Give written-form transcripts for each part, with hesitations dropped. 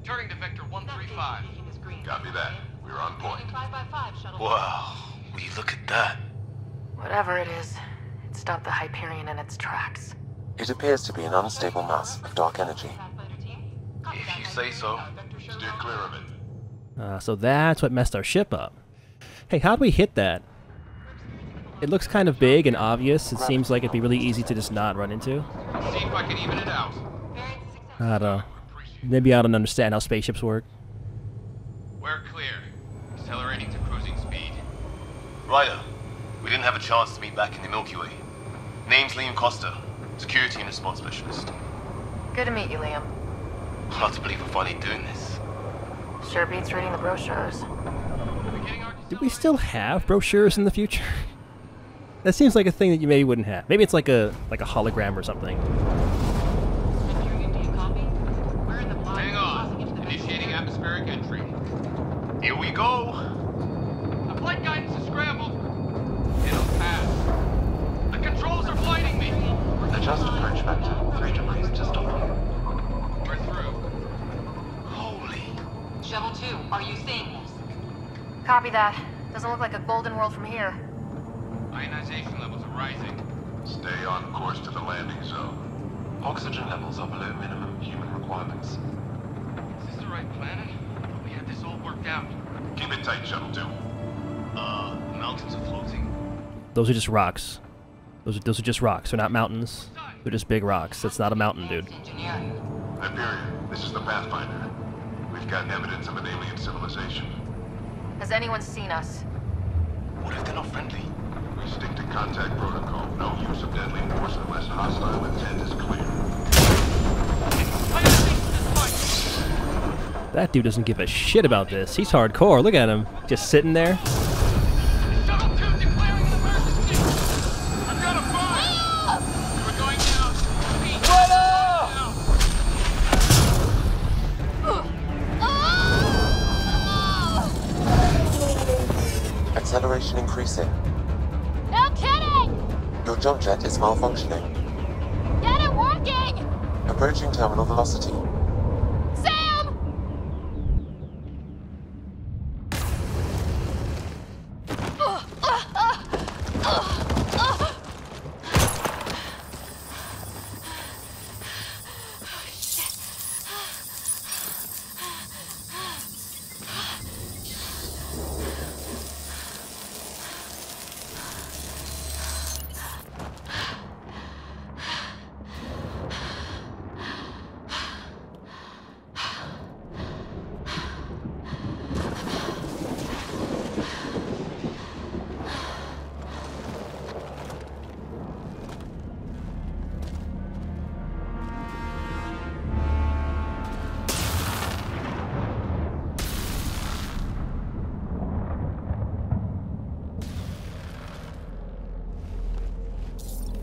Turning to Vector 135. Copy that. We're on point. Wow, will you look at that? Whatever it is, it stopped the Hyperion in its tracks. It appears to be an unstable mass of dark energy. If you say so. Steer clear of it. So that's what messed our ship up. Hey, how'd we hit that? It looks kind of big and obvious. It seems like it'd be really easy to just not run into. See if I can even it out. I don't know. Maybe I don't understand how spaceships work. We're clear. Accelerating to cruising speed. Ryder, we didn't have a chance to meet back in the Milky Way. Name's Liam Costa, Security and Response Specialist. Good to meet you, Liam. Hard to believe we're finally doing this. Sure beats reading the brochures. Do we still have brochures in the future? That seems like a thing that you maybe wouldn't have. Maybe it's like a hologram or something. Hang on. Initiating atmospheric entry. Here we go. The flight guidance is scrambled. It'll pass. The controls are blinding me. Adjust approach vector 3 degrees to stop. We're through. Holy. Shuttle 2, are you seeing this? Copy that. Doesn't look like a golden world from here. Ionization levels are rising. Stay on course to the landing zone. Oxygen levels are below minimum human requirements. Is this the right planet? We had this all worked out. Keep it tight, Shuttle 2. Mountains are floating. Those are just rocks. Those are just rocks. They're not mountains. They're just big rocks. That's not a mountain, dude. Hyperion, this is the Pathfinder. We've got evidence of an alien civilization. Has anyone seen us? What if they're not friendly? We stick to contact protocol. No use of deadly force unless hostile intent is clear. That dude doesn't give a shit about this. He's hardcore. Look at him. Just sitting there. Shuttle 2 declaring an emergency! I've got a fire! We're going down. Speed. Acceleration increasing. No kidding! Your jump jet is malfunctioning. Get it working! Approaching terminal velocity. Sam!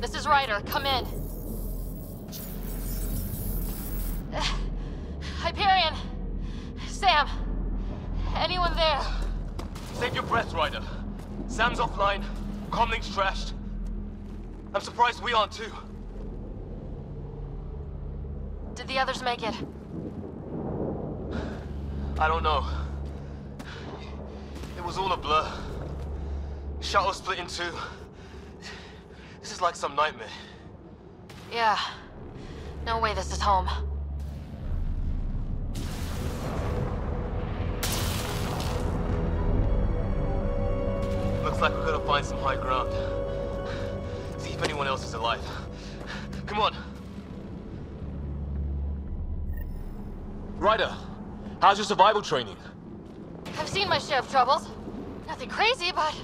This is Ryder. Come in. Hyperion! Sam! Anyone there? Save your breath, Ryder. Sam's offline. Comlink's trashed. I'm surprised we aren't too. Did the others make it? I don't know. It was all a blur. Shuttle split in two. This is like some nightmare. Yeah. No way this is home. Looks like we're gonna find some high ground. See if anyone else is alive. Come on. Ryder, how's your survival training? I've seen my share of troubles. Nothing crazy, but...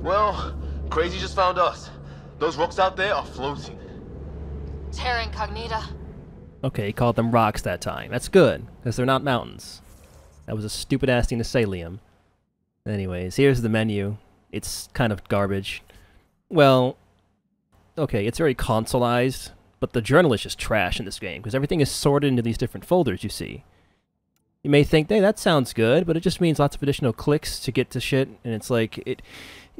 Well, crazy just found us. Those rocks out there are floating. Terra Incognita. Okay, he called them rocks that time. That's good, because they're not mountains. That was a stupid-ass thing to say, Liam. Anyways, here's the menu. It's kind of garbage. Well, okay, it's very consoleized, but the journal is just trash in this game, because everything is sorted into these different folders, you see. You may think, hey, that sounds good, but it just means lots of additional clicks to get to shit, and it's like,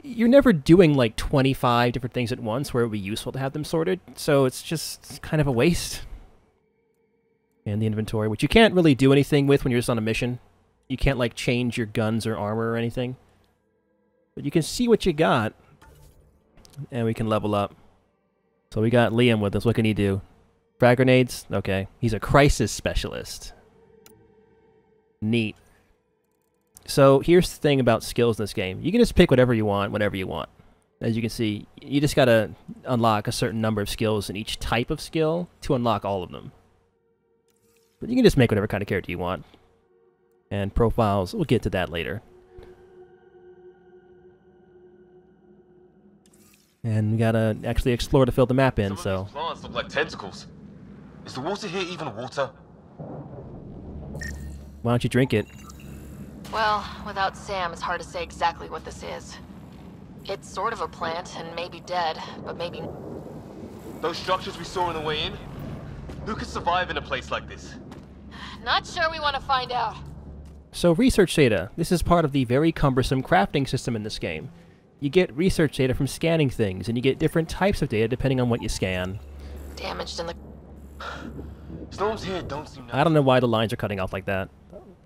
you're never doing like 25 different things at once where it would be useful to have them sorted, so it's just kind of a waste. and the inventory, which you can't really do anything with when you're just on a mission. You can't, like, change your guns or armor or anything. But you can see what you got, and we can level up. So we got Liam with us. What can he do? Frag grenades? Okay. He's a crisis specialist. Neat. So here's the thing about skills in this game. You can just pick whatever you want, whenever you want. As you can see, you just gotta unlock a certain number of skills in each type of skill to unlock all of them. But you can just make whatever kind of character you want. And profiles, we'll get to that later. And we gotta actually explore to fill the map in, Some so... of these plants look like tentacles. Is the water here even water? Why don't you drink it? Well, without Sam, it's hard to say exactly what this is. It's sort of a plant, and maybe dead, but maybe... Those structures we saw on the way in? Who could survive in a place like this? Not sure we want to find out. So research data. This is part of the very cumbersome crafting system in this game. You get research data from scanning things, and you get different types of data depending on what you scan. Damaged in the... Storms here don't seem nice. I don't know why the lines are cutting off like that.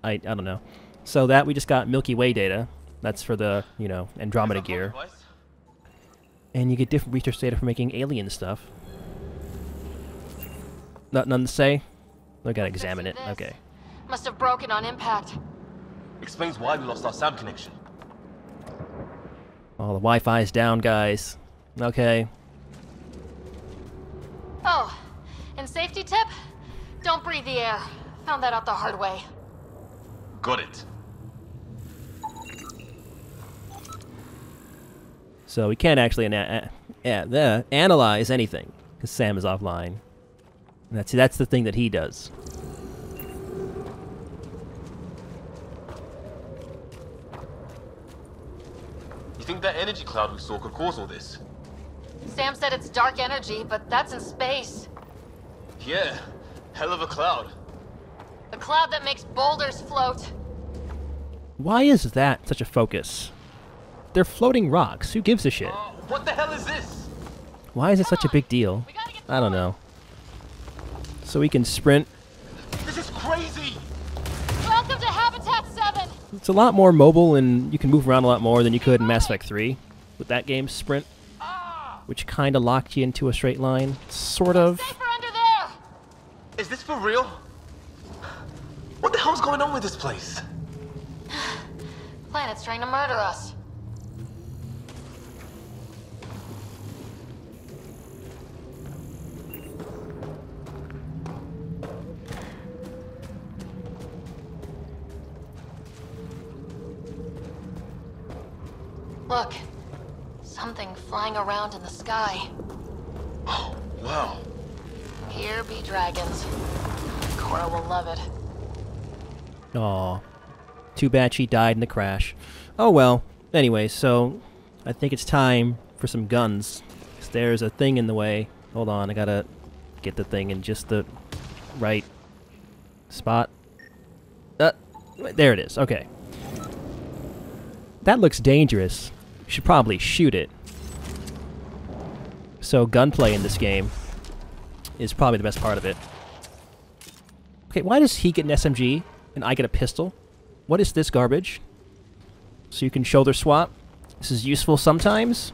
I don't know. So that, we just got Milky Way data. That's for the, you know, Andromeda gear. And you get different research data for making alien stuff. Nothing to say? I gotta examine it. Okay. Must have broken on impact. Explains why we lost our SAM connection. Oh, the Wi-Fi's down, guys. Okay. Oh, and safety tip? Don't breathe the air. Found that out the hard way. Got it. So we can't actually analyze anything, because Sam is offline. And that's the thing that he does. You think that energy cloud we saw could cause all this? Sam said it's dark energy, but that's in space. Yeah, hell of a cloud. The cloud that makes boulders float. Why is that such a focus? They're floating rocks. Who gives a shit? What the hell is this? Why is it such a big deal? I don't know. So we can sprint. This is crazy! Welcome to Habitat 7! It's a lot more mobile, and you can move around a lot more than you could in Mass Effect 3 with that game's sprint, which kind of locked you into a straight line. Sort of. Safer under there! Is this for real? What the hell's going on with this place? Planet's trying to murder us. Look, something flying around in the sky. Oh, wow. Here be dragons. Cora will love it. Aw. Too bad she died in the crash. Oh well. Anyway, so I think it's time for some guns. There's a thing in the way. Hold on, I gotta get the thing in just the right spot. There it is. Okay. That looks dangerous. You should probably shoot it. So gunplay in this game is probably the best part of it. Okay, why does he get an SMG and I get a pistol? What is this garbage? So you can shoulder swap. This is useful sometimes.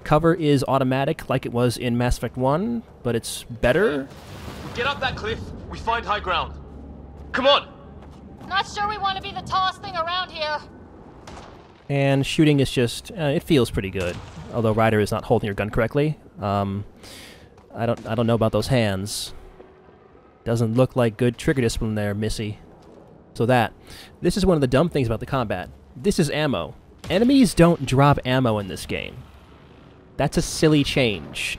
Cover is automatic like it was in Mass Effect 1, but it's better. We get up that cliff, we find high ground. Come on! Not sure we want to be the tallest thing around here. And shooting is just, it feels pretty good. Although Ryder is not holding your gun correctly. I don't know about those hands. Doesn't look like good trigger discipline there, Missy. So this is one of the dumb things about the combat. This is ammo. Enemies don't drop ammo in this game. That's a silly change.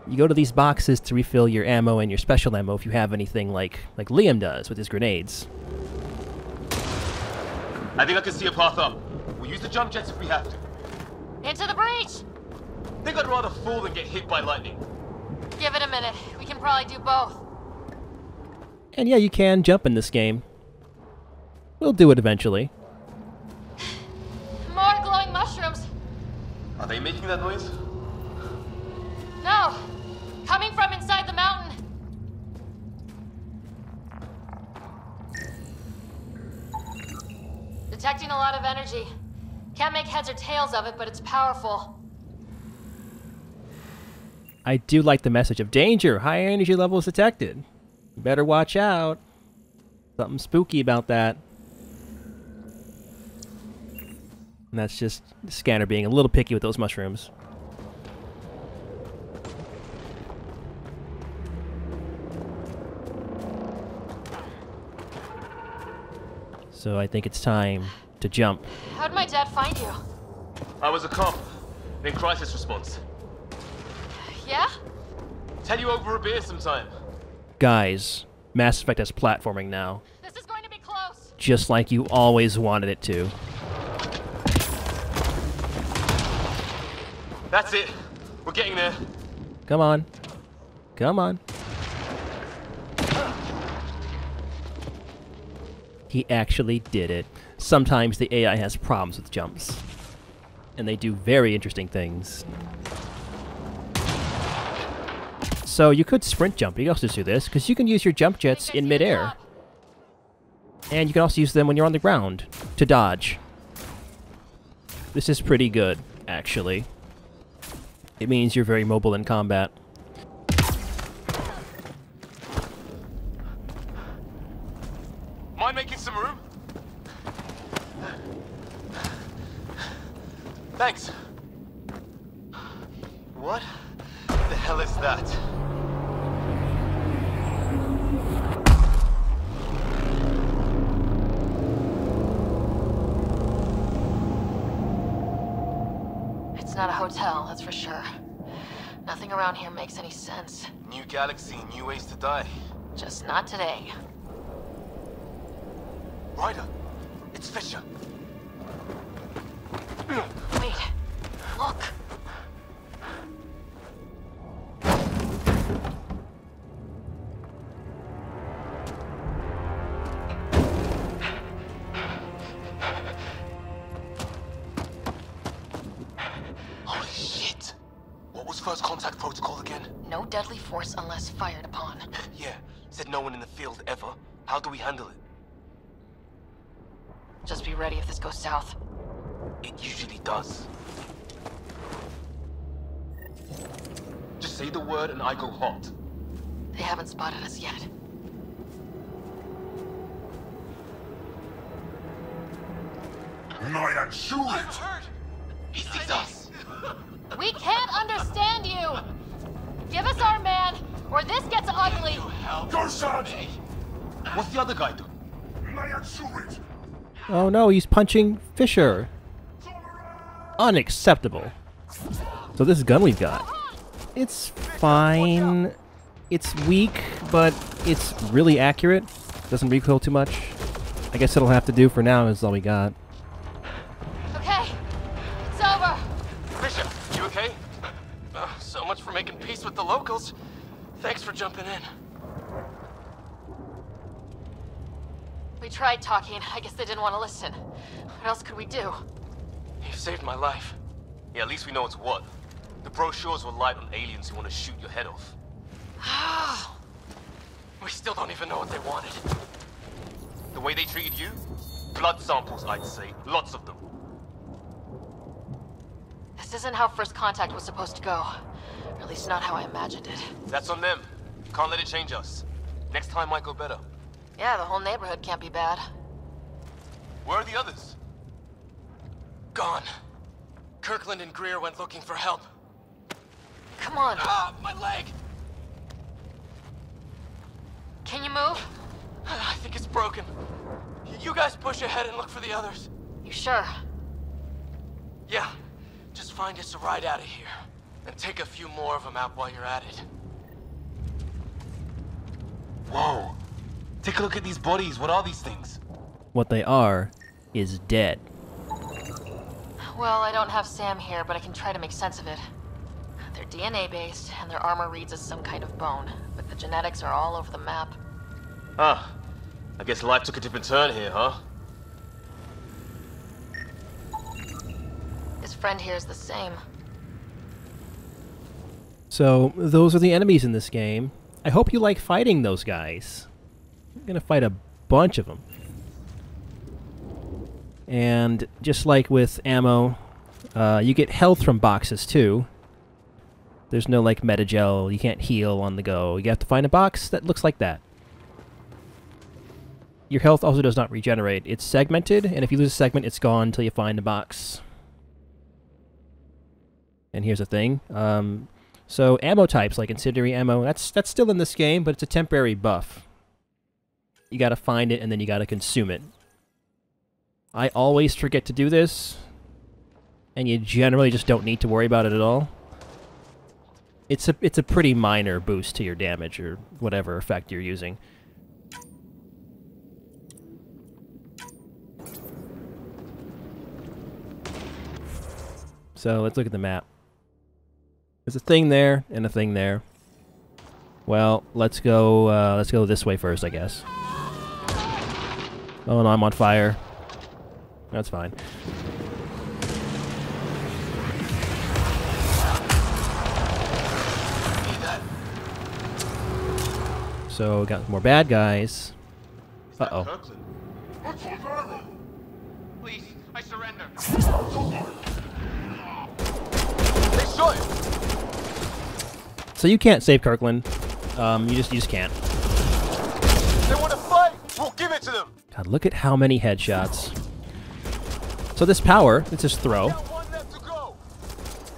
You go to these boxes to refill your ammo and your special ammo if you have anything like Liam does with his grenades. I think I can see a path up. We'll use the jump jets if we have to. Into the breach! I think I'd rather fall than get hit by lightning. Give it a minute. We can probably do both. And yeah, you can jump in this game. We'll do it eventually. More glowing mushrooms. Are they making that noise? No. Coming from inside the mountain. Detecting a lot of energy. Can't make heads or tails of it, but it's powerful. I do like the message of danger. High energy levels detected. Better watch out. Something spooky about that. And that's just the scanner being a little picky with those mushrooms. So I think it's time to jump. How'd my dad find you? I was a cop in crisis response. Yeah? Tell you over a beer sometime. Guys, Mass Effect has platforming now. This is going to be close. Just like you always wanted it to. That's it. We're getting there. Come on. Come on. He actually did it. Sometimes the AI has problems with jumps. And they do very interesting things. So you could sprint jump. You can also do this, because you can use your jump jets in midair. And you can also use them when you're on the ground to dodge. This is pretty good, actually. It means you're very mobile in combat. Mind making some room? Thanks. What the hell is that? It's not a hotel, that's for sure. Nothing around here makes any sense. New galaxy, new ways to die. Just not today. Ryder, it's Fisher. Wait, look. Holy shit! What was first contact protocol again? No deadly force unless fired upon. Yeah, said no one in the field ever. How do we handle it? Just be ready if this goes south. It usually does. Just say the word and I go hot. They haven't spotted us yet. Lion, shoot it! Hurt! He sees us! We can't understand you! Give us our man, or this gets ugly! Go, son! What's the other guy doing? Lion, shoot it! Oh no, he's punching Fisher. Unacceptable. So this gun we've got. It's fine. It's weak, but it's really accurate. Doesn't recoil too much. I guess it'll have to do for now, is all we got. Okay, it's over. Fisher, you okay? So much for making peace with the locals. Thanks for jumping in. We tried talking. I guess they didn't want to listen. What else could we do? You saved my life. Yeah, at least we know it's what. The brochures were light on aliens who want to shoot your head off. We still don't even know what they wanted. The way they treated you? Blood samples, I'd say. Lots of them. This isn't how first contact was supposed to go. Or at least not how I imagined it. That's on them. Can't let it change us. Next time might go better. Yeah, the whole neighborhood can't be bad. Where are the others? Gone. Kirkland and Greer went looking for help. Come on. Ah, my leg! Can you move? I think it's broken. You guys push ahead and look for the others. You sure? Yeah. Just find us a ride out of here. And take a few more of them out while you're at it. Whoa. Take a look at these bodies. What are these things? What they are is dead. Well, I don't have Sam here, but I can try to make sense of it. They're DNA-based, and their armor reads as some kind of bone, but the genetics are all over the map. Ah. I guess life took a different turn here, huh? His friend here is the same. So, those are the enemies in this game. I hope you like fighting those guys. I'm gonna fight a bunch of them. And just like with ammo, you get health from boxes too. There's no like metagel, you can't heal on the go. You have to find a box that looks like that. Your health also does not regenerate. It's segmented, and if you lose a segment, it's gone until you find a box. And here's the thing. So ammo types, like incendiary ammo, that's still in this game, but it's a temporary buff. You gotta find it, and then you gotta consume it. I always forget to do this, and you generally just don't need to worry about it at all. It's a pretty minor boost to your damage, or whatever effect you're using. So let's look at the map. There's a thing there and a thing there. Well, let's go this way first, I guess. Oh no, I'm on fire. That's fine. So we got more bad guys. Uh-oh. Please, I surrender. They shot him! So you can't save Kirkland. You just can't. They want to fight! We'll give it to them! God, look at how many headshots. So this power, it's just throw. Got one left to go!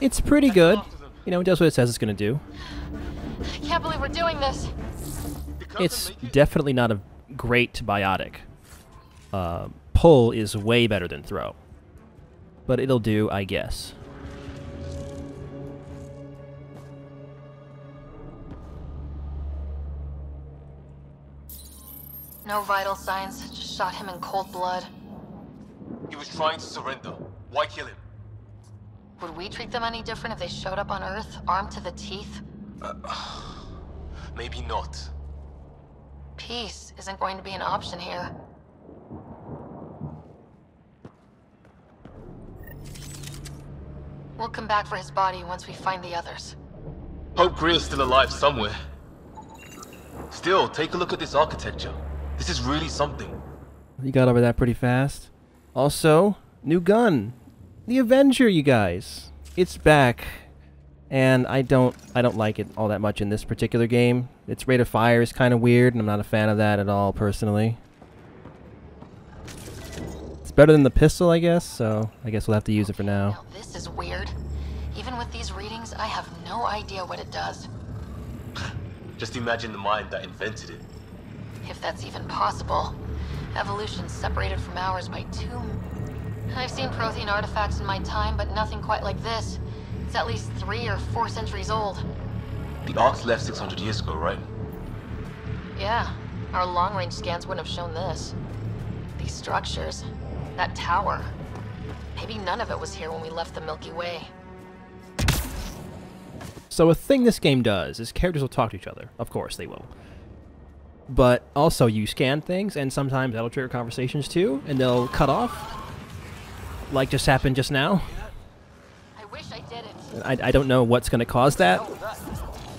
It's pretty good. You know, it does what it says it's gonna do. I can't believe we're doing this. It's definitely not a great biotic. Pull is way better than throw. But it'll do, I guess. No vital signs, just shot him in cold blood. He was trying to surrender. Why kill him? Would we treat them any different if they showed up on Earth, armed to the teeth? Maybe not. Peace isn't going to be an option here. We'll come back for his body once we find the others. Hope Greer's still alive somewhere. Still, take a look at this architecture. This is really something. You got over that pretty fast. Also, new gun. The Avenger, you guys. It's back. And I don't like it all that much in this particular game. Its rate of fire is kind of weird, and I'm not a fan of that at all, personally. It's better than the pistol, I guess, so I guess we'll have to use it for now. Now this is weird. Even with these readings, I have no idea what it does. Just imagine the mind that invented it. If that's even possible. Evolution's separated from ours by 2... I've seen Prothean artifacts in my time, but nothing quite like this. It's at least 3 or 4 centuries old. The Arks left 600 years ago, right? Yeah, our long-range scans wouldn't have shown this. These structures, that tower. Maybe none of it was here when we left the Milky Way. So a thing this game does is characters will talk to each other. Of course they will. But also you scan things, and sometimes that'll trigger conversations too, and they'll cut off. Like just happened just now. I wish I didn't. I don't know what's going to cause that.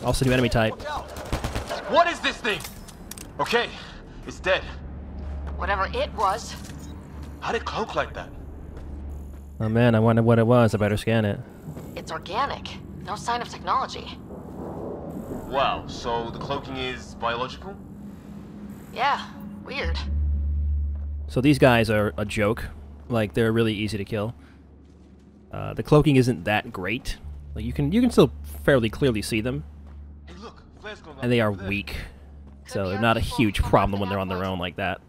Also new enemy type. What is this thing? Okay, it's dead. Whatever it was. How'd it cloak like that? Oh man, I wonder what it was. I better scan it. It's organic. No sign of technology. Wow, so the cloaking is biological? Yeah, weird. So these guys are a joke. Like, they're really easy to kill. The cloaking isn't that great. Like, you can still fairly clearly see them. Hey, look, flare's going And they are over there. weak. So they're not a huge problem when they're on their own like that.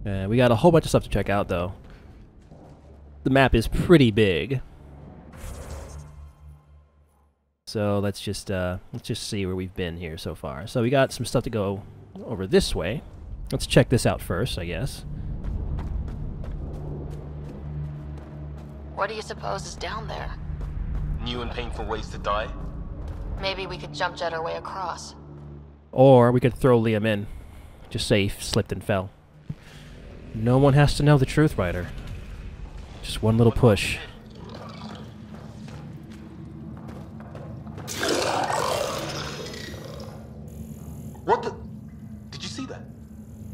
We got a whole bunch of stuff to check out, though. The map is pretty big. So let's just see where we've been here so far. So we got some stuff to go over this way. Let's check this out first, I guess. What do you suppose is down there? New and painful ways to die? Maybe we could jump jet our way across. Or we could throw Liam in. Just say he slipped and fell. No one has to know the truth, Ryder. Just one little push. What the? Did you see that?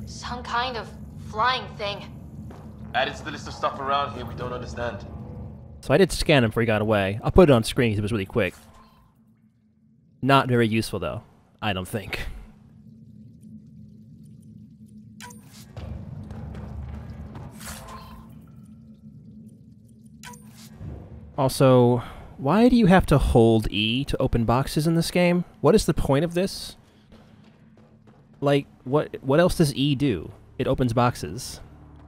Some kind of flying thing. Added to the list of stuff around here we don't understand. So I did scan him before he got away. I'll put it on screen because it was really quick. Not very useful, though. I don't think. Also, why do you have to hold E to open boxes in this game? What is the point of this? Like, what else does E do? It opens boxes,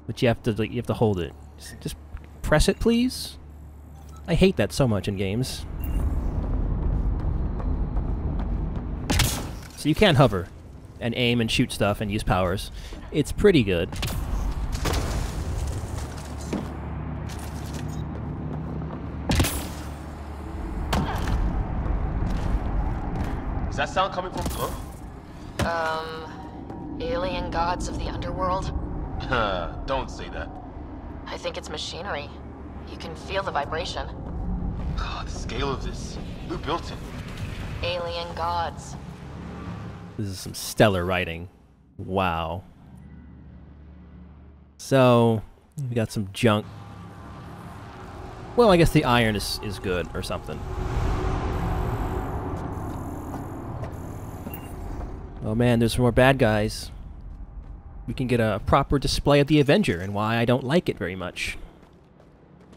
but you have to hold it. Just press it, please. I hate that so much in games. So you can hover and aim and shoot stuff and use powers. It's pretty good. Is that sound coming from below? Alien gods of the underworld? Don't say that. I think it's machinery. You can feel the vibration. The scale of this. Who built it? Alien gods. This is some stellar writing. Wow. So, we got some junk. Well, I guess the iron is good or something. Oh man, there's more bad guys. We can get a proper display of the Avenger and why I don't like it very much.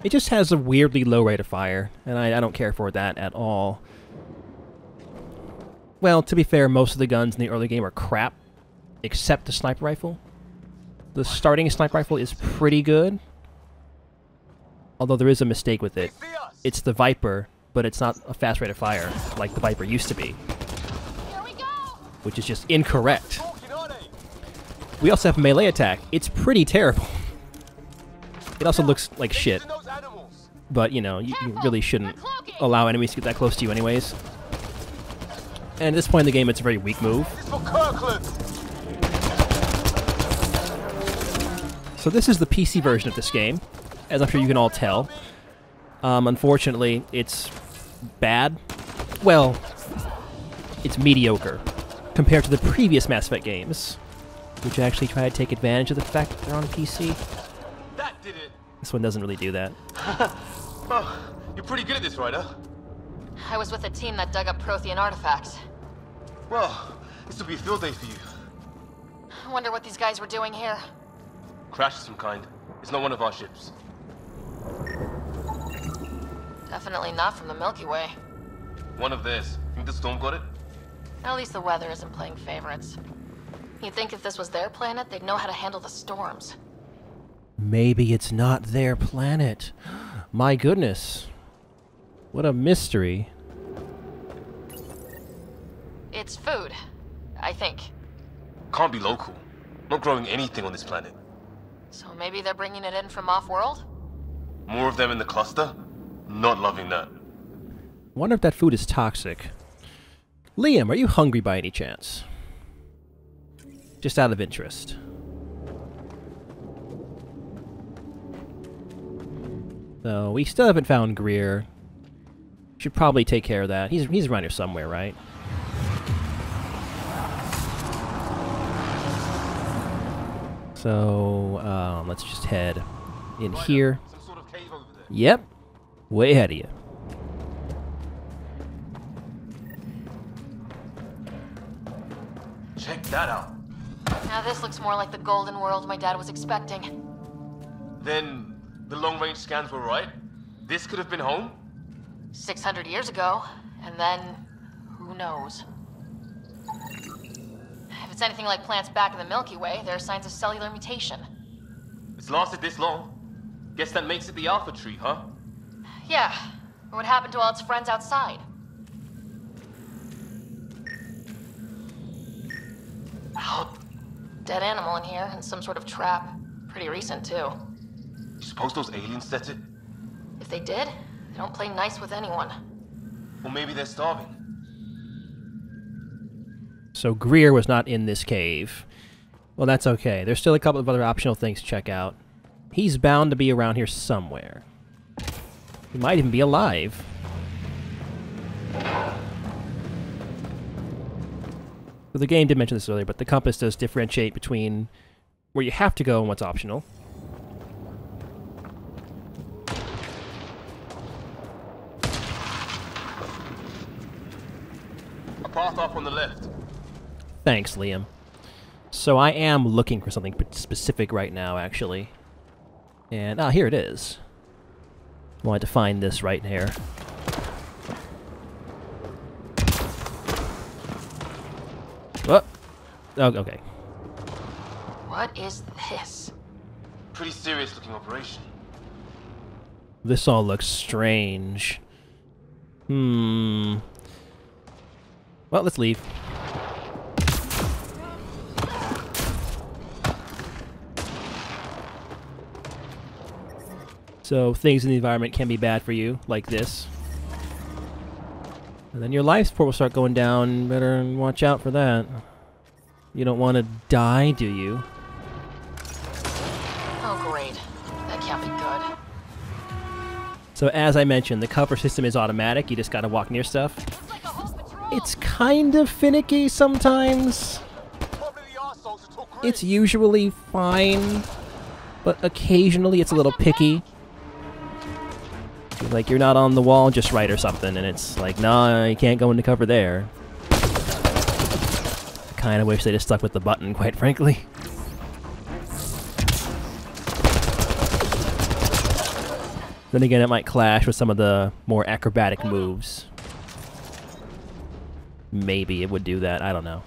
It just has a weirdly low rate of fire, and I don't care for that at all. Well, to be fair, most of the guns in the early game are crap, except the sniper rifle. The starting sniper rifle is pretty good, although there is a mistake with it. It's the Viper, but it's not a fast rate of fire like the Viper used to be, which is just incorrect. We also have melee attack. It's pretty terrible. It also looks like shit. But, you know, you really shouldn't allow enemies to get that close to you anyways. And at this point in the game, it's a very weak move. So this is the PC version of this game, as I'm sure you can all tell. Unfortunately, it's bad. Well, it's mediocre compared to the previous Mass Effect games, which actually try to take advantage of the fact that they're on PC. That did it. This one doesn't really do that. Oh, you're pretty good at this, right? I was with a team that dug up Prothean artifacts. Well, this will be a field day for you. I wonder what these guys were doing here. Crash of some kind. It's not one of our ships. Definitely not from the Milky Way. One of theirs. Think the storm got it? At least the weather isn't playing favorites. You'd think if this was their planet, they'd know how to handle the storms. Maybe it's not their planet. My goodness. What a mystery. It's food, I think. Can't be local. Not growing anything on this planet. So maybe they're bringing it in from off-world? More of them in the cluster? Not loving that. Wonder if that food is toxic. Liam, are you hungry by any chance? Just out of interest. So, we still haven't found Greer. Should probably take care of that. He's around here somewhere, right? So, let's just head in here. Some sort of cave over there. Yep. Way ahead of you. Check that out. Now this looks more like the golden world my dad was expecting. Then the long-range scans were right? This could have been home? 600 years ago, and then who knows? If it's anything like plants back in the Milky Way, there are signs of cellular mutation. It's lasted this long. Guess that makes it the Alpha Tree, huh? Yeah, what happened to all its friends outside? Dead animal in here, and some sort of trap. Pretty recent, too. You suppose those aliens set it? If they did, they don't play nice with anyone. Or maybe they're starving. So Greer was not in this cave. Well, that's okay. There's still a couple of other optional things to check out. He's bound to be around here somewhere. He might even be alive. So the game did mention this earlier, but the compass does differentiate between where you have to go and what's optional. Path up on the left. Thanks, Liam. So I am looking for something specific right now, actually. And, here it is. Wanted to find this right here. Oh, okay. What is this? Pretty serious looking operation. This all looks strange. Well, let's leave. So, things in the environment can be bad for you, like this. And then your life support will start going down. Better watch out for that. You don't want to die, do you? Oh, great. That can't be good. So, as I mentioned, the cover system is automatic. You just gotta walk near stuff. It's like a whole patrol. It's kind of finicky sometimes. It's usually fine, but occasionally it's a little picky. Like, you're not on the wall just right or something, and it's like, nah, you can't go into cover there. I kind of wish they just stuck with the button, quite frankly. Then again, it might clash with some of the more acrobatic moves. Maybe it would do that, I don't know.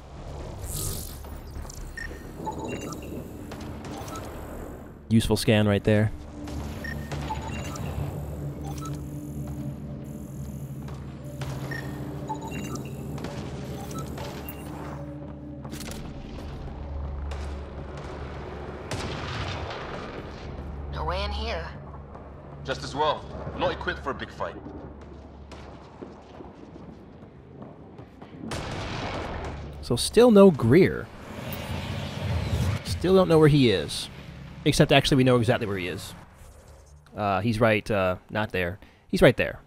Useful scan right there. No way in here. Just as well. Not equipped for a big fight. So still no Greer. Still don't know where he is. Except actually we know exactly where he is. He's right, not there. He's right there.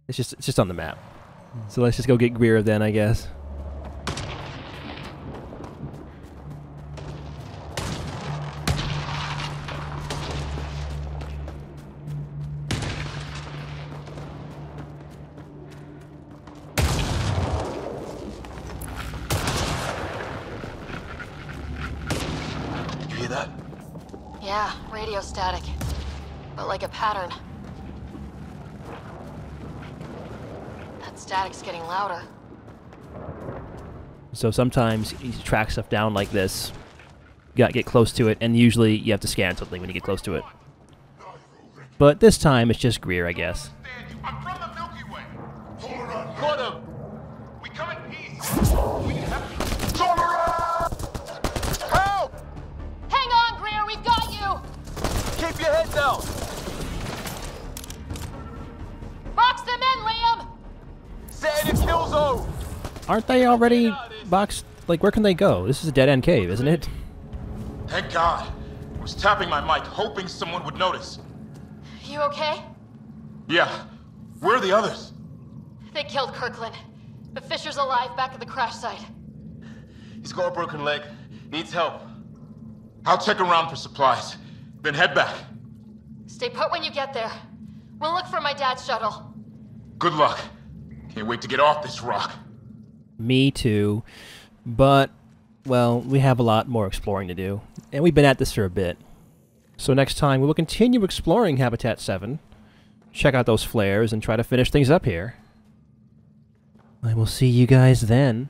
It's just on the map. So let's just go get Greer then, I guess. You hear that? Yeah, radio static. But like a pattern. That static's getting louder. So sometimes you track stuff down like this. You gotta get close to it, and usually you have to scan something when you get close to it. But this time it's just Greer, I guess. I'm from the Milky Way. Got him! We come in peace. We have Help! Hang on, Greer, we've got you! Keep your head down! Box them in, Liam! Set in a kill zone! Aren't they already boxed? Like, where can they go? This is a dead-end cave, isn't it? Thank God. I was tapping my mic, hoping someone would notice. You okay? Yeah. Where are the others? They killed Kirkland. But Fisher's alive back at the crash site. He's got a broken leg. Needs help. I'll check around for supplies. Then head back. Stay put when you get there. We'll look for my dad's shuttle. Good luck. Can't wait to get off this rock. Me too. But, well, we have a lot more exploring to do. And we've been at this for a bit. So next time, we will continue exploring Habitat 7. Check out those flares and try to finish things up here. I will see you guys then.